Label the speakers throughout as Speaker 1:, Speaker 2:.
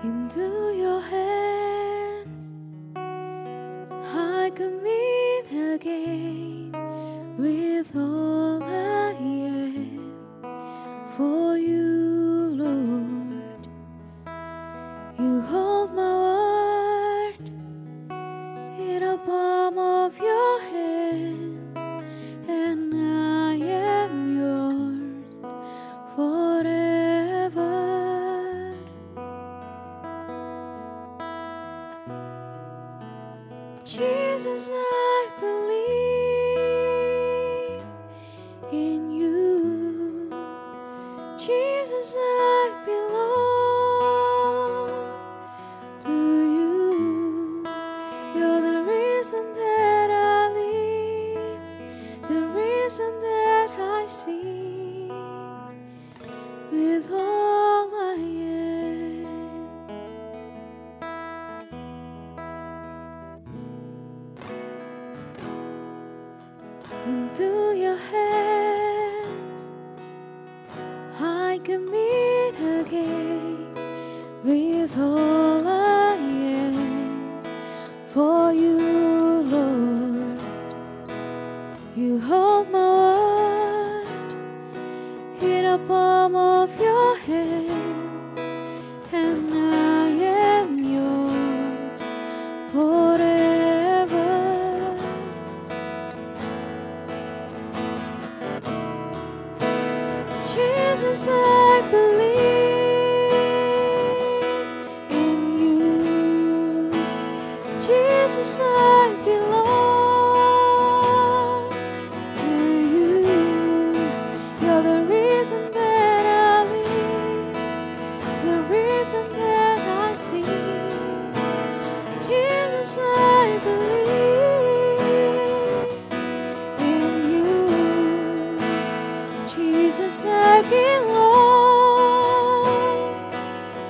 Speaker 1: Into your hands I commit again, with all I am for you, Lord. You hold my word in the palm of your hand, and I am yours forever. Jesus, I believe in you. Jesus, I belong to you. You're the reason that I live, the reason that I sing, with all I am. Into your hands I commit again, with all I am for you, Lord. You hold my word in the palm of your hand, and I am yours forever. Jesus, I believe in you. Jesus, I belong to you. You're the reason that I live, the reason that I sing. Jesus, I believe in you. Jesus, I belong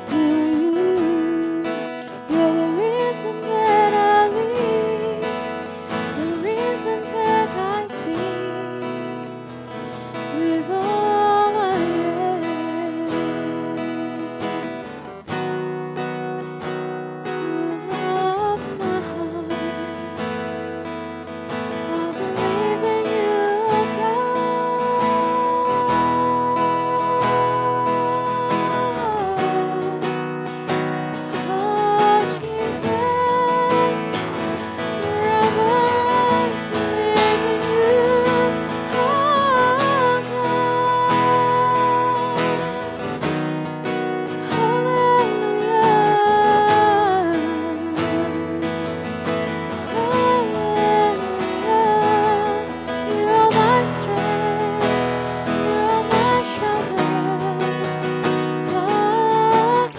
Speaker 1: to you. You're the reason that I live, the reason that I sing, with all I am, with all of my heart. I believe in you, oh Jesus, forever I believe in you, oh God, hallelujah, you're my strength, you're my shelter, oh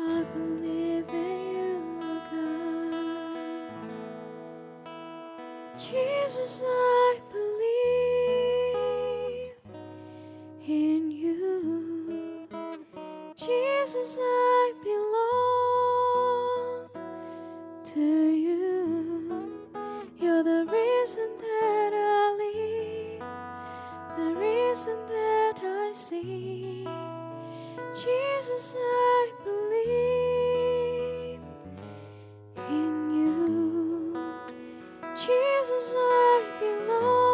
Speaker 1: I believe in you, God. Jesus, I believe in you. Jesus, I belong to you. You're the reason that I live, the reason that I sing. Jesus, I believe in you. Jesus, I belong.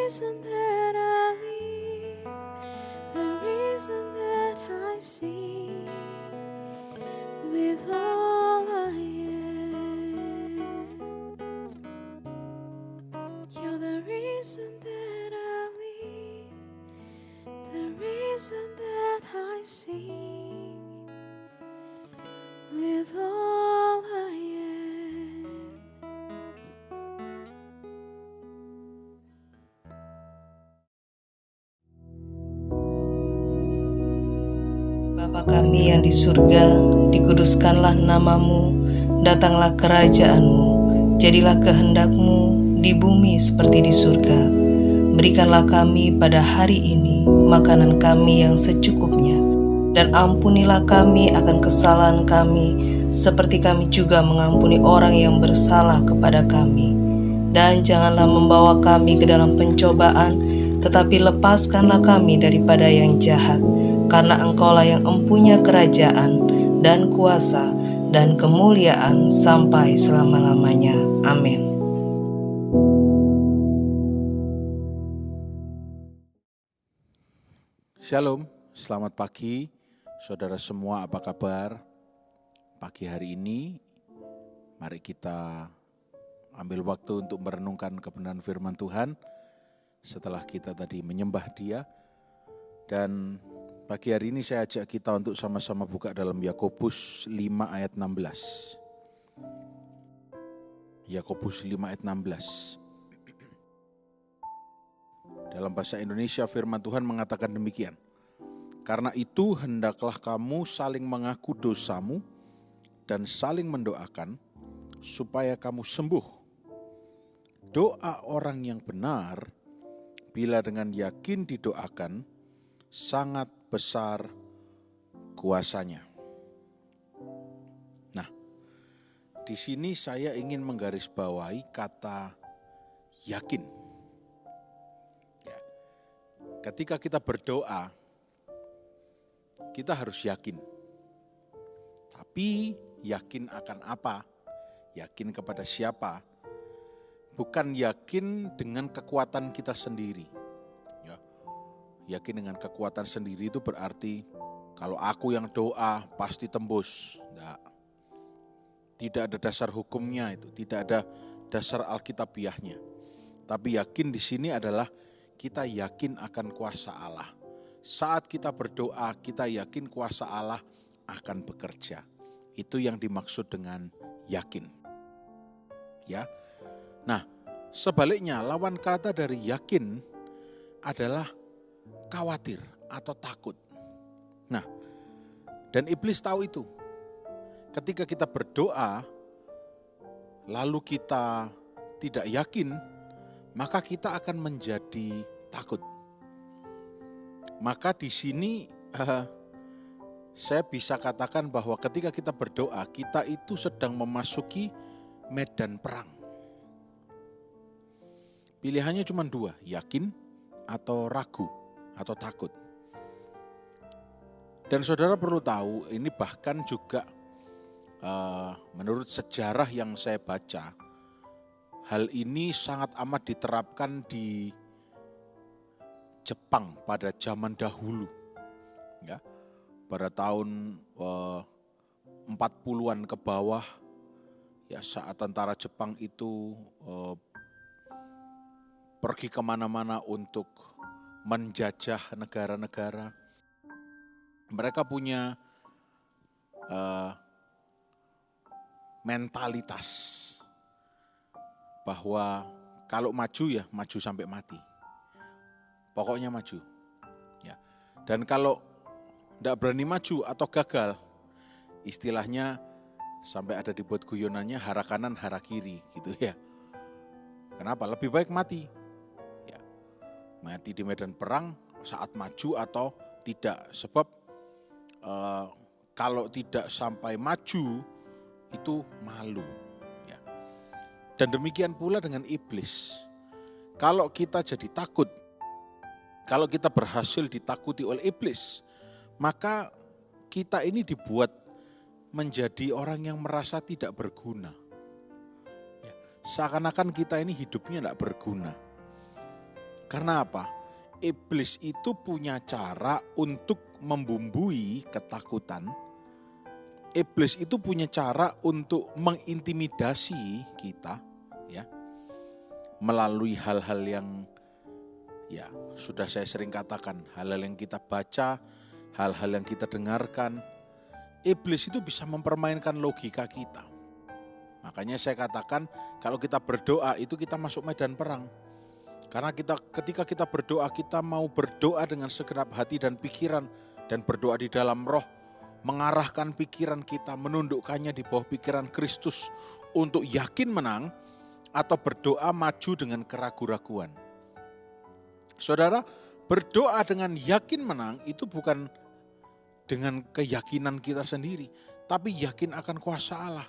Speaker 1: reason that I live, the reason that I sing, with all I am. You're the reason that I live, the reason that I sing, with all I am.
Speaker 2: Bapa kami yang di surga, dikuduskanlah namamu, datanglah kerajaan-mu, jadilah kehendak-mu di bumi seperti di surga. Berikanlah kami pada hari ini makanan kami yang secukupnya, dan ampunilah kami akan kesalahan kami, seperti kami juga mengampuni orang yang bersalah kepada kami. Dan janganlah membawa kami ke dalam pencobaan, tetapi lepaskanlah kami daripada yang jahat. Karena Engkaulah yang empunya kerajaan dan kuasa dan kemuliaan sampai selama-lamanya. Amin.
Speaker 3: Shalom, selamat pagi saudara semua, apa kabar? Pagi hari ini mari kita ambil waktu untuk merenungkan kebenaran firman Tuhan setelah kita tadi menyembah Dia. Dan pagi hari ini saya ajak kita untuk sama-sama buka dalam Yakobus 5 ayat 16. Yakobus 5 ayat 16. Dalam bahasa Indonesia firman Tuhan mengatakan demikian. Karena itu hendaklah kamu saling mengaku dosamu dan saling mendoakan supaya kamu sembuh. Doa orang yang benar bila dengan yakin didoakan sangat besar kuasanya. Nah, di sini saya ingin menggarisbawahi kata yakin. Ya. Ketika kita berdoa, kita harus yakin. Tapi yakin akan apa? Yakin kepada siapa? Bukan yakin dengan kekuatan kita sendiri. Yakin dengan kekuatan sendiri itu berarti kalau aku yang doa pasti tembus. Tidak ada dasar hukumnya itu, tidak ada dasar alkitabiahnya. Tapi yakin di sini adalah kita yakin akan kuasa Allah. Saat kita berdoa, kita yakin kuasa Allah akan bekerja. Itu yang dimaksud dengan yakin. Ya. Nah, sebaliknya lawan kata dari yakin adalah khawatir atau takut. Nah, dan iblis tahu itu. Ketika kita berdoa, lalu kita tidak yakin, maka kita akan menjadi takut. Maka di sini saya bisa katakan bahwa ketika kita berdoa, kita itu sedang memasuki medan perang. Pilihannya cuma dua, yakin atau ragu atau takut. Dan saudara perlu tahu, ini bahkan juga menurut sejarah yang saya baca, hal ini sangat amat diterapkan di Jepang pada zaman dahulu. Ya, pada tahun 40-an ke bawah, ya saat tentara Jepang itu pergi kemana-mana untuk menjajah negara-negara. Mereka punya mentalitas bahwa kalau maju ya maju sampai mati. Pokoknya maju. Ya. Dan kalau tidak berani maju atau gagal, istilahnya sampai ada dibuat guyonannya hara kanan hara kiri gitu ya. Kenapa? Lebih baik mati. Ya. Mati di medan perang saat maju atau tidak. Sebab kalau tidak sampai maju itu malu. Ya. Dan demikian pula dengan iblis. Kalau kita jadi takut, kalau kita berhasil ditakuti oleh iblis, maka kita ini dibuat menjadi orang yang merasa tidak berguna. Ya. Seakan-akan kita ini hidupnya tidak berguna. Karena apa? Iblis itu punya cara untuk membumbui ketakutan. Iblis itu punya cara untuk mengintimidasi kita, ya, melalui hal-hal yang, ya, sudah saya sering katakan, hal-hal yang kita baca, hal-hal yang kita dengarkan. Iblis itu bisa mempermainkan logika kita. Makanya saya katakan kalau kita berdoa itu kita masuk medan perang. Karena ketika kita berdoa, kita mau berdoa dengan segenap hati dan pikiran, dan berdoa di dalam roh, mengarahkan pikiran kita, menundukkannya di bawah pikiran Kristus untuk yakin menang, atau berdoa maju dengan keraguan-raguan. Saudara, berdoa dengan yakin menang itu bukan dengan keyakinan kita sendiri, tapi yakin akan kuasa Allah.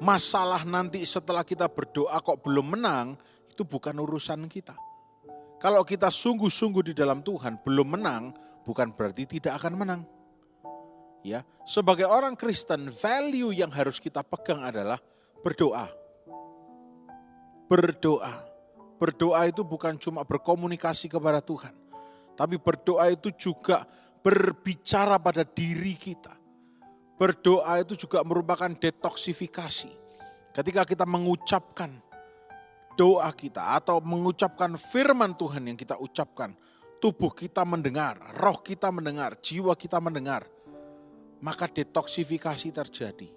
Speaker 3: Masalah nanti setelah kita berdoa kok belum menang, itu bukan urusan kita. Kalau kita sungguh-sungguh di dalam Tuhan belum menang, bukan berarti tidak akan menang. Ya, sebagai orang Kristen, value yang harus kita pegang adalah berdoa. Berdoa. Berdoa itu bukan cuma berkomunikasi kepada Tuhan, tapi berdoa itu juga berbicara pada diri kita. Berdoa itu juga merupakan detoksifikasi. Ketika kita mengucapkan doa kita atau mengucapkan firman Tuhan yang kita ucapkan, tubuh kita mendengar, roh kita mendengar, jiwa kita mendengar, maka detoksifikasi terjadi.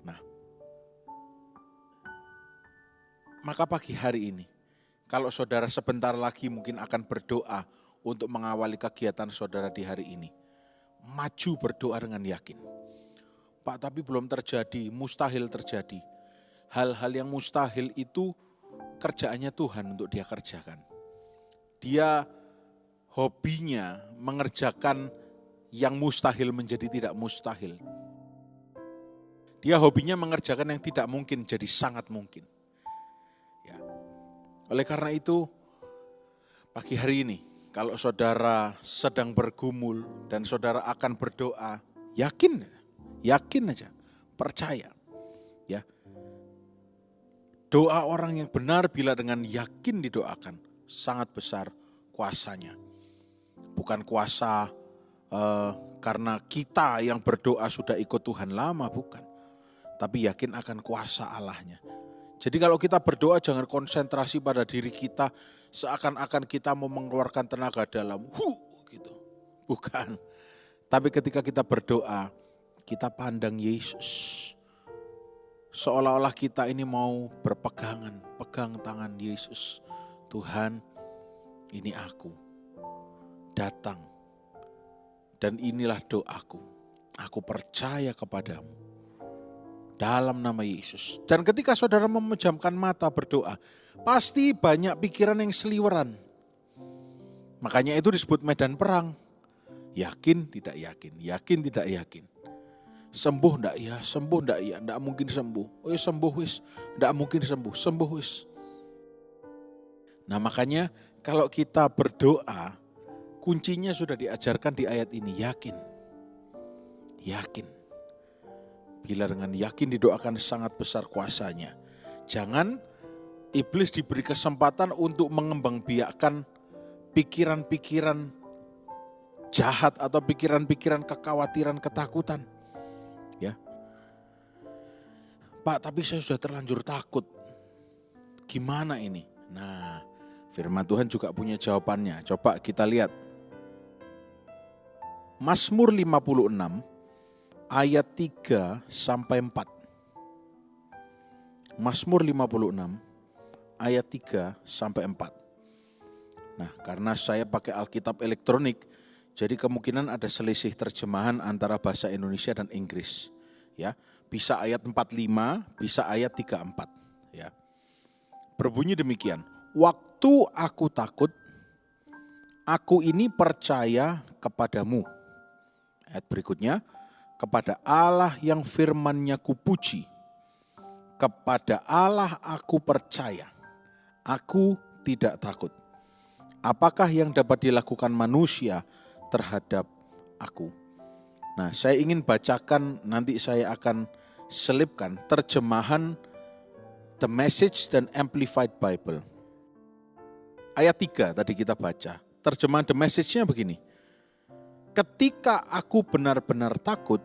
Speaker 3: Nah, maka pagi hari ini, kalau saudara sebentar lagi mungkin akan berdoa untuk mengawali kegiatan saudara di hari ini, maju berdoa dengan yakin. Pak, tapi belum terjadi, mustahil terjadi. Hal-hal yang mustahil itu kerjaannya Tuhan untuk dia kerjakan. Dia hobinya mengerjakan yang mustahil menjadi tidak mustahil. Dia hobinya mengerjakan yang tidak mungkin jadi sangat mungkin. Ya. Oleh karena itu, pagi hari ini, kalau saudara sedang bergumul dan saudara akan berdoa, yakin aja, percaya. Ya. Doa orang yang benar bila dengan yakin didoakan, sangat besar kuasanya. Bukan kuasa karena kita yang berdoa sudah ikut Tuhan lama, bukan. Tapi yakin akan kuasa Allahnya. Jadi kalau kita berdoa jangan konsentrasi pada diri kita, seakan-akan kita mau mengeluarkan tenaga dalam, gitu. Bukan. Tapi ketika kita berdoa, kita pandang Yesus. Seolah-olah kita ini mau berpegangan, pegang tangan Yesus. Tuhan, ini aku, datang. Dan inilah doaku, aku percaya kepadamu. Dalam nama Yesus. Dan ketika saudara memejamkan mata berdoa, pasti banyak pikiran yang seliweran. Makanya itu disebut medan perang. Yakin, tidak yakin, yakin, tidak yakin. Sembuh enggak ya, sembuh enggak ya, enggak mungkin sembuh. Oh ya sembuh wis, enggak mungkin sembuh wis. Nah makanya kalau kita berdoa, kuncinya sudah diajarkan di ayat ini, yakin. Yakin. Bila dengan yakin didoakan sangat besar kuasanya. Jangan iblis diberi kesempatan untuk mengembangbiakkan pikiran-pikiran jahat atau pikiran-pikiran kekhawatiran, ketakutan. Ya. Pak, tapi saya sudah terlanjur takut. Gimana ini? Nah, firman Tuhan juga punya jawabannya. Coba kita lihat. Mazmur 56 ayat 3 sampai 4. Mazmur 56 ayat 3 sampai 4. Nah, karena saya pakai Alkitab elektronik, jadi kemungkinan ada selisih terjemahan antara bahasa Indonesia dan Inggris. Ya, bisa ayat 45, bisa ayat 34. Ya. Berbunyi demikian. Waktu aku takut, aku ini percaya kepadamu. Ayat berikutnya, kepada Allah yang firman-Nya kupuji. Kepada Allah aku percaya. Aku tidak takut. Apakah yang dapat dilakukan manusia terhadap aku? Nah, saya ingin bacakan, nanti saya akan selipkan terjemahan The Message dan Amplified Bible. Ayat 3 tadi kita baca. Terjemahan The Message-nya begini. Ketika aku benar-benar takut,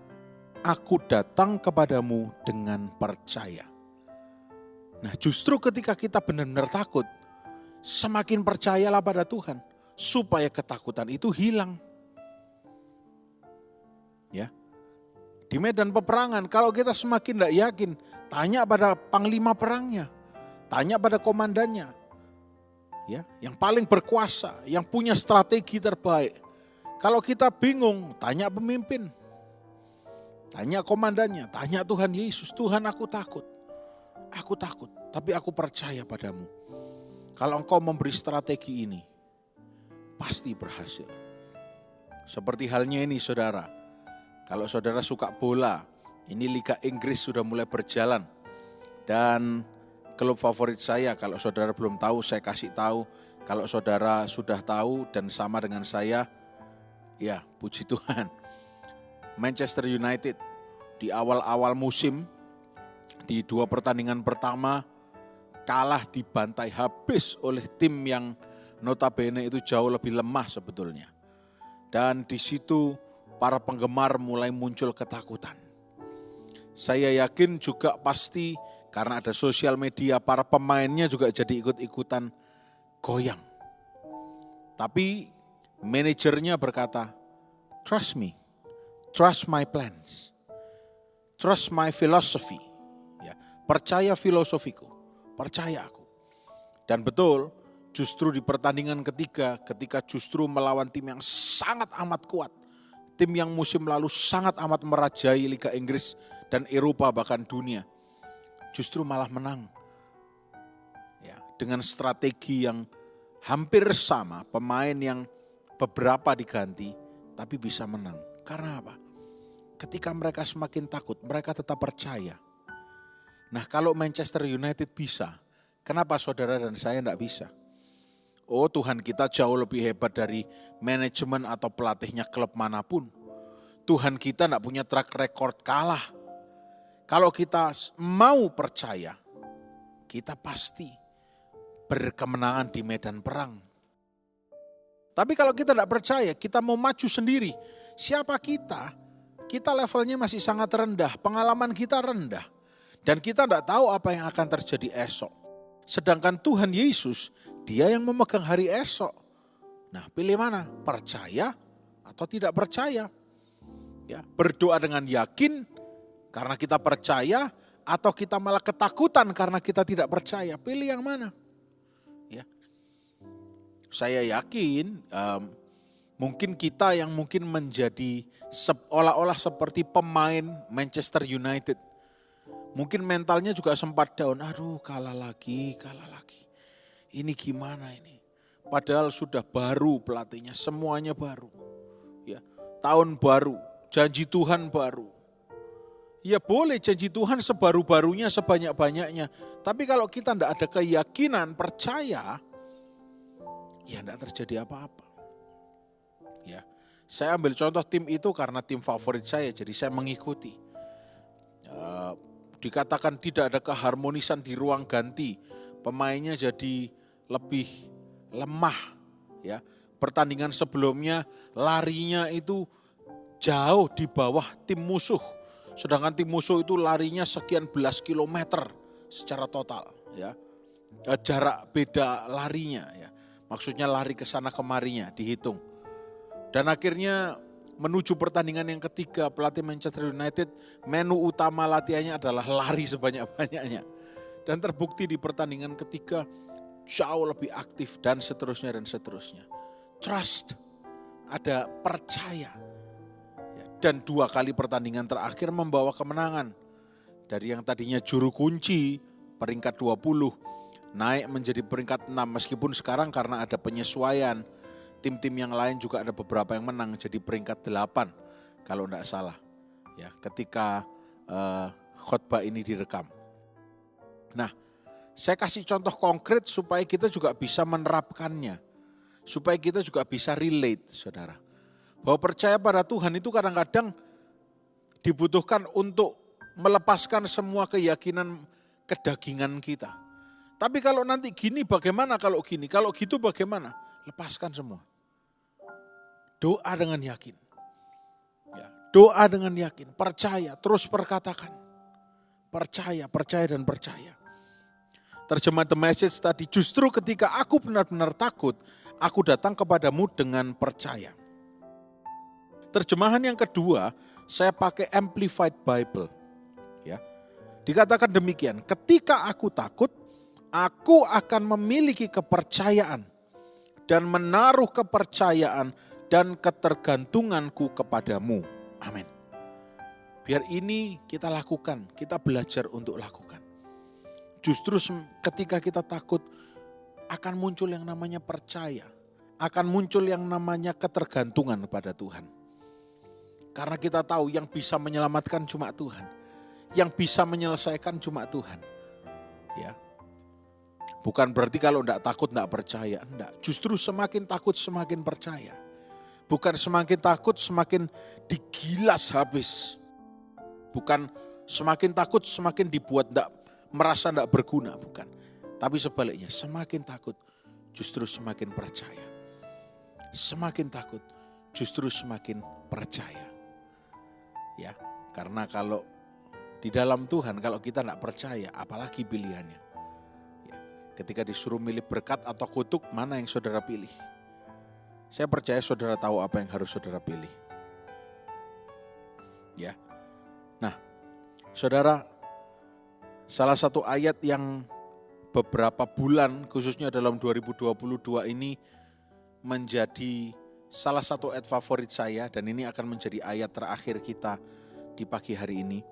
Speaker 3: aku datang kepadamu dengan percaya. Nah, justru ketika kita benar-benar takut, semakin percayalah pada Tuhan supaya ketakutan itu hilang. Ya. Di medan peperangan kalau kita semakin tidak yakin, tanya pada panglima perangnya, tanya pada komandannya. Ya, yang paling berkuasa, yang punya strategi terbaik. Kalau kita bingung, tanya pemimpin. Tanya komandannya, tanya Tuhan Yesus. Tuhan, aku takut. Aku takut, tapi aku percaya padamu. Kalau engkau memberi strategi ini, pasti berhasil. Seperti halnya ini saudara. Kalau saudara suka bola, ini Liga Inggris sudah mulai berjalan. Dan klub favorit saya, kalau saudara belum tahu, saya kasih tahu. Kalau saudara sudah tahu dan sama dengan saya, ya puji Tuhan. Manchester United di awal-awal musim, di 2 pertandingan pertama, kalah dibantai habis oleh tim yang notabene itu jauh lebih lemah sebetulnya. Dan di situ para penggemar mulai muncul ketakutan. Saya yakin juga pasti karena ada sosial media, para pemainnya juga jadi ikut-ikutan goyang. Tapi manajernya berkata, trust me, trust my plans, trust my philosophy. Ya, percaya filosofiku, percaya aku. Dan betul, justru di pertandingan ketiga, ketika justru melawan tim yang sangat amat kuat, tim yang musim lalu sangat amat merajai Liga Inggris dan Eropa bahkan dunia, justru malah menang. Ya, dengan strategi yang hampir sama, pemain yang beberapa diganti, tapi bisa menang. Karena apa? Ketika mereka semakin takut, mereka tetap percaya. Nah, kalau Manchester United bisa, kenapa saudara dan saya tidak bisa? Oh, Tuhan kita jauh lebih hebat dari manajemen atau pelatihnya klub manapun. Tuhan kita tidak punya track record kalah. Kalau kita mau percaya, kita pasti berkemenangan di medan perang. Tapi kalau kita tidak percaya, kita mau maju sendiri. Siapa kita? Kita levelnya masih sangat rendah, pengalaman kita rendah. Dan kita tidak tahu apa yang akan terjadi esok. Sedangkan Tuhan Yesus, Dia yang memegang hari esok. Nah, pilih mana? Percaya atau tidak percaya? Ya, berdoa dengan yakin karena kita percaya, atau kita malah ketakutan karena kita tidak percaya. Pilih yang mana? Ya. Saya yakin mungkin kita yang mungkin menjadi seolah-olah seperti pemain Manchester United. Mungkin mentalnya juga sempat down. Aduh, kalah lagi. Ini gimana ini? Padahal sudah baru pelatihnya, semuanya baru. Ya, tahun baru, janji Tuhan baru. Ya boleh janji Tuhan sebaru-barunya, sebanyak-banyaknya. Tapi kalau kita tidak ada keyakinan, percaya, ya tidak terjadi apa-apa. Ya, saya ambil contoh tim itu karena tim favorit saya, jadi saya mengikuti. Dikatakan tidak ada keharmonisan di ruang ganti, pemainnya jadi lebih lemah. Ya, pertandingan sebelumnya larinya itu jauh di bawah tim musuh. Sedangkan tim musuh itu larinya sekian belas kilometer secara total, ya. Jarak beda larinya, ya. Maksudnya lari ke sana kemarinya dihitung. Dan akhirnya menuju pertandingan yang ketiga, pelatih Manchester United menu utama latihannya adalah lari sebanyak-banyaknya. Dan terbukti di pertandingan ketiga jauh lebih aktif dan seterusnya dan seterusnya. Trust, ada percaya. Dan 2 kali pertandingan terakhir membawa kemenangan. Dari yang tadinya juru kunci peringkat 20 naik menjadi peringkat 6. Meskipun sekarang karena ada penyesuaian, tim-tim yang lain juga ada beberapa yang menang jadi peringkat 8 kalau tidak salah. Ya, ketika khotbah ini direkam. Nah, saya kasih contoh konkret supaya kita juga bisa menerapkannya. Supaya kita juga bisa relate, saudara. Bahwa percaya pada Tuhan itu kadang-kadang dibutuhkan untuk melepaskan semua keyakinan kedagingan kita. Tapi kalau nanti gini bagaimana, kalau gini, kalau gitu bagaimana? Lepaskan semua. Doa dengan yakin. Ya, doa dengan yakin, percaya, terus perkatakan. Percaya, percaya dan percaya. Terjemah The Message tadi, justru ketika aku benar-benar takut, aku datang kepadamu dengan percaya. Terjemahan yang kedua, saya pakai Amplified Bible. Ya. Dikatakan demikian, ketika aku takut, aku akan memiliki kepercayaan dan menaruh kepercayaan dan ketergantunganku kepadamu. Amin. Biar ini kita lakukan, kita belajar untuk lakukan. Justru ketika kita takut, akan muncul yang namanya percaya. Akan muncul yang namanya ketergantungan kepada Tuhan. Karena kita tahu yang bisa menyelamatkan cuma Tuhan. Yang bisa menyelesaikan cuma Tuhan. Ya. Bukan berarti kalau enggak takut enggak percaya. Enggak. Justru semakin takut semakin percaya. Bukan semakin takut semakin digilas habis. Bukan semakin takut semakin dibuat merasa tidak berguna. Bukan. Tapi sebaliknya semakin takut justru semakin percaya. Semakin takut justru semakin percaya. Ya, karena kalau di dalam Tuhan kalau kita tidak percaya apalagi pilihannya. Ya, ketika disuruh milih berkat atau kutuk mana yang saudara pilih? Saya percaya saudara tahu apa yang harus saudara pilih. Ya. Nah, saudara, salah satu ayat yang beberapa bulan khususnya dalam 2022 ini menjadi salah satu ayat favorit saya dan ini akan menjadi ayat terakhir kita di pagi hari ini.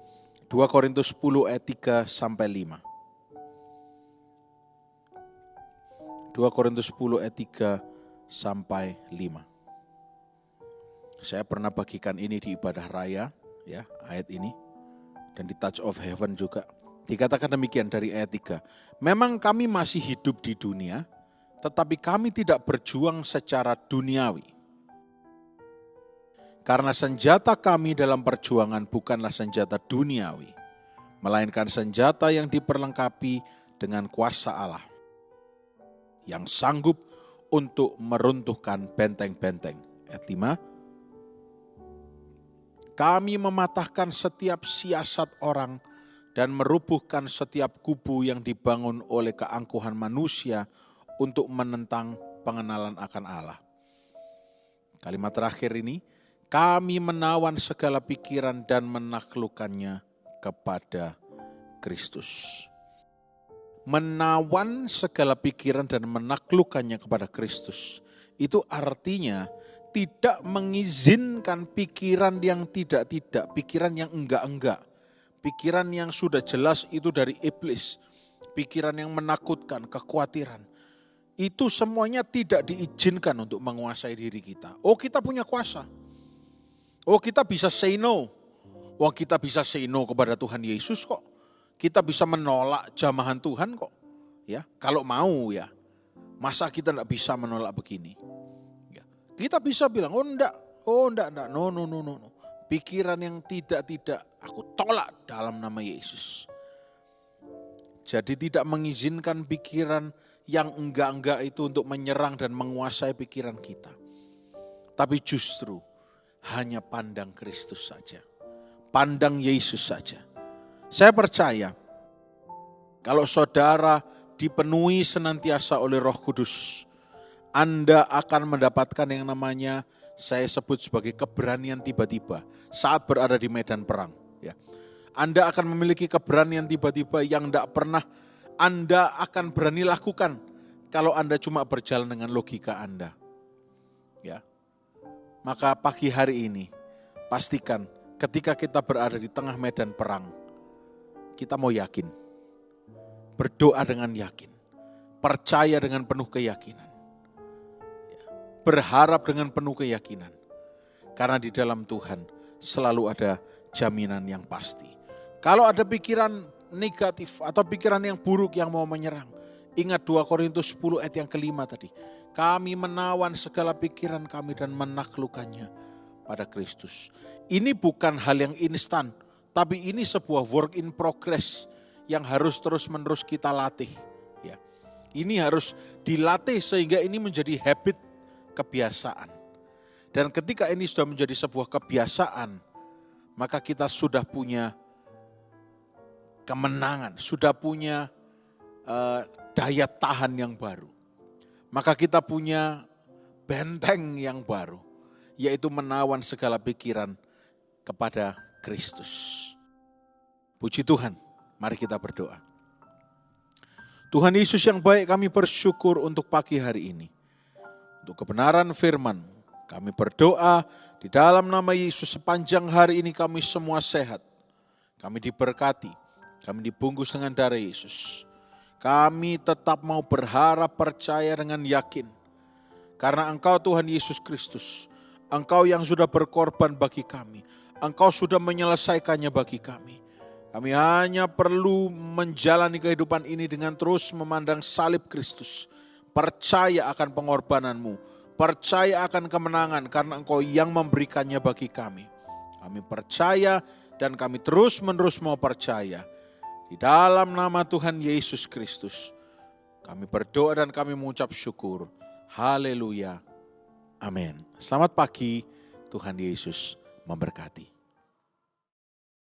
Speaker 3: 2 Korintus 10 ayat 3 sampai 5. 2 Korintus 10 ayat 3 sampai 5. Saya pernah bagikan ini di ibadah raya, ya, ayat ini. Dan di Touch of Heaven juga. Dikatakan demikian dari ayat 3. Memang kami masih hidup di dunia, tetapi kami tidak berjuang secara duniawi. Karena senjata kami dalam perjuangan bukanlah senjata duniawi, melainkan senjata yang diperlengkapi dengan kuasa Allah, yang sanggup untuk meruntuhkan benteng-benteng. Ayat 5. Kami mematahkan setiap siasat orang dan merubuhkan setiap kubu yang dibangun oleh keangkuhan manusia untuk menentang pengenalan akan Allah. Kalimat terakhir ini, kami menawan segala pikiran dan menaklukkannya kepada Kristus. Menawan segala pikiran dan menaklukkannya kepada Kristus. Itu artinya tidak mengizinkan pikiran yang tidak-tidak, pikiran yang enggak-enggak. Pikiran yang sudah jelas itu dari iblis. Pikiran yang menakutkan, kekhawatiran. Itu semuanya tidak diizinkan untuk menguasai diri kita. Oh, kita punya kuasa. Oh, kita bisa say no. Wah, kita bisa say no kepada Tuhan Yesus kok. Kita bisa menolak jamahan Tuhan kok. Ya, kalau mau ya. Masa kita enggak bisa menolak begini? Ya. Kita bisa bilang, oh enggak, no. Pikiran yang tidak, aku tolak dalam nama Yesus. Jadi tidak mengizinkan pikiran yang enggak itu untuk menyerang dan menguasai pikiran kita. Tapi justru hanya pandang Kristus saja. Pandang Yesus saja. Saya percaya kalau saudara dipenuhi senantiasa oleh Roh Kudus, Anda akan mendapatkan yang namanya saya sebut sebagai keberanian tiba-tiba saat berada di medan perang. Ya. Anda akan memiliki keberanian tiba-tiba yang tidak pernah Anda akan berani lakukan kalau Anda cuma berjalan dengan logika Anda. Ya. Maka pagi hari ini pastikan ketika kita berada di tengah medan perang, kita mau yakin, berdoa dengan yakin, percaya dengan penuh keyakinan, berharap dengan penuh keyakinan. Karena di dalam Tuhan selalu ada jaminan yang pasti. Kalau ada pikiran negatif atau pikiran yang buruk yang mau menyerang, ingat 2 Korintus 10 ayat yang kelima tadi. Kami menawan segala pikiran kami dan menaklukkannya pada Kristus. Ini bukan hal yang instan, tapi ini sebuah work in progress yang harus terus-menerus kita latih. Ya. Ini harus dilatih sehingga ini menjadi habit, kebiasaan. Dan ketika ini sudah menjadi sebuah kebiasaan, maka kita sudah punya kemenangan, sudah punya daya tahan yang baru. Maka kita punya benteng yang baru, yaitu menawan segala pikiran kepada Kristus. Puji Tuhan, mari kita berdoa. Tuhan Yesus yang baik, kami bersyukur untuk pagi hari ini. Untuk kebenaran firman, kami berdoa di dalam nama Yesus sepanjang hari ini kami semua sehat. Kami diberkati, kami dibungkus dengan darah Yesus. Kami tetap mau berharap, percaya dengan yakin. Karena Engkau Tuhan Yesus Kristus, Engkau yang sudah berkorban bagi kami. Engkau sudah menyelesaikannya bagi kami. Kami hanya perlu menjalani kehidupan ini dengan terus memandang salib Kristus. Percaya akan pengorbananmu, percaya akan kemenangan karena Engkau yang memberikannya bagi kami. Kami percaya dan kami terus-menerus mau percaya. Di dalam nama Tuhan Yesus Kristus, kami berdoa dan kami mengucap syukur. Haleluya. Amin. Selamat pagi, Tuhan Yesus memberkati.